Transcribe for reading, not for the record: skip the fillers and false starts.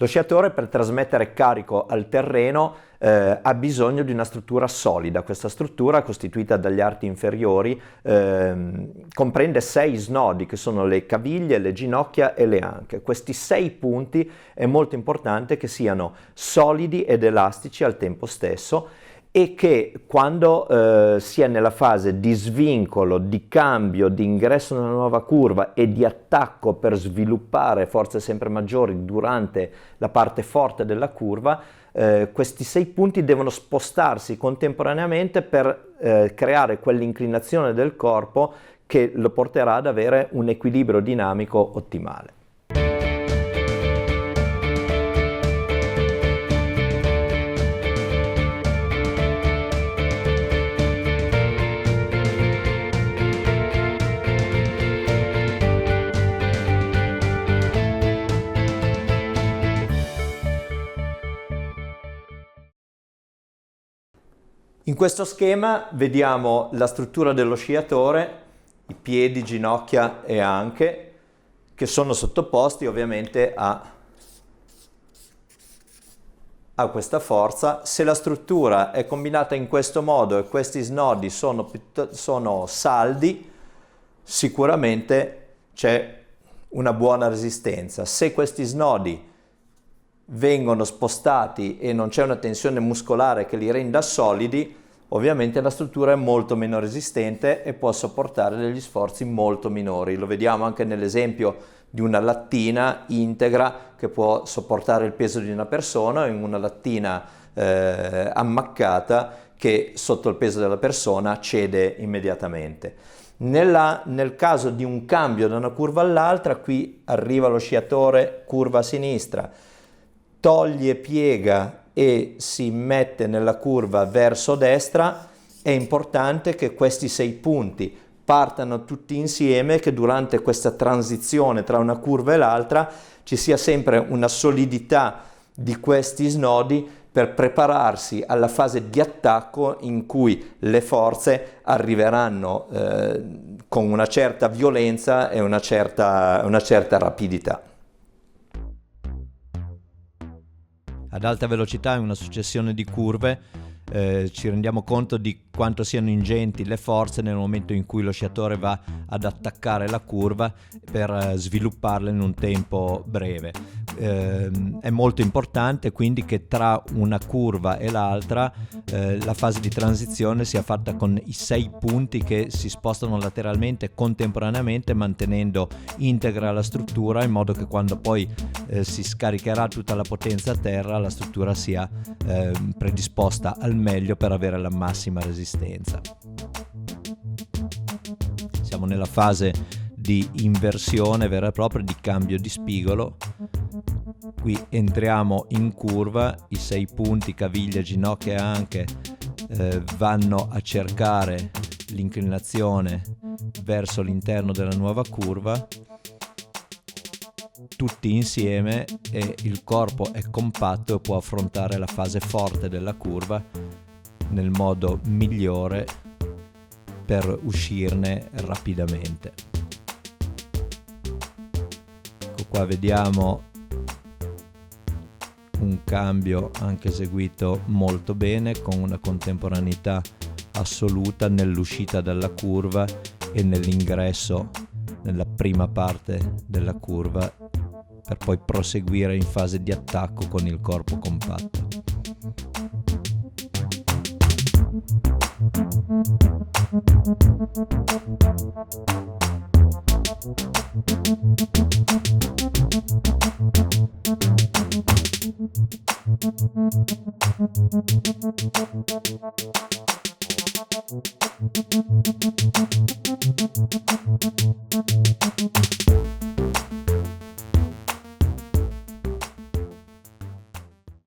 Lo sciatore, per trasmettere carico al terreno, ha bisogno di una struttura solida. Questa struttura, costituita dagli arti inferiori, comprende 6 snodi, che sono le caviglie, le ginocchia e le anche. Questi 6 punti è molto importante che siano solidi ed elastici al tempo stesso, e che quando si è nella fase di svincolo, di cambio, di ingresso nella nuova curva e di attacco per sviluppare forze sempre maggiori durante la parte forte della curva, questi 6 punti devono spostarsi contemporaneamente per creare quell'inclinazione del corpo che lo porterà ad avere un equilibrio dinamico ottimale. In questo schema vediamo la struttura dello sciatore, i piedi, ginocchia e anche, che sono sottoposti ovviamente a questa forza. Se la struttura è combinata in questo modo e questi snodi sono saldi, sicuramente c'è una buona resistenza. Se questi snodi vengono spostati e non c'è una tensione muscolare che li renda solidi, ovviamente la struttura è molto meno resistente e può sopportare degli sforzi molto minori. Lo vediamo anche nell'esempio di una lattina integra che può sopportare il peso di una persona, in una lattina ammaccata che sotto il peso della persona cede immediatamente. Nel caso di un cambio da una curva all'altra, qui arriva lo sciatore, curva a sinistra, toglie, piega e si mette nella curva verso destra. È importante che questi 6 punti partano tutti insieme, che durante questa transizione tra una curva e l'altra ci sia sempre una solidità di questi snodi per prepararsi alla fase di attacco in cui le forze arriveranno con una certa violenza e una certa rapidità. Ad alta velocità, in una successione di curve, ci rendiamo conto di quanto siano ingenti le forze nel momento in cui lo sciatore va ad attaccare la curva per svilupparla in un tempo breve. È molto importante quindi che tra una curva e l'altra la fase di transizione sia fatta con i 6 punti che si spostano lateralmente contemporaneamente, mantenendo integra la struttura, in modo che quando poi si scaricherà tutta la potenza a terra, la struttura sia predisposta al meglio per avere la massima resistenza. Siamo nella fase di inversione vera e propria, di cambio di spigolo. Qui entriamo in curva, i 6 punti, caviglia, ginocchia e anche vanno a cercare l'inclinazione verso l'interno della nuova curva, tutti insieme, e il corpo è compatto e può affrontare la fase forte della curva nel modo migliore per uscirne rapidamente. Ecco qua, vediamo un cambio anche eseguito molto bene, con una contemporaneità assoluta nell'uscita dalla curva e nell'ingresso nella prima parte della curva, per poi proseguire in fase di attacco con il corpo compatto.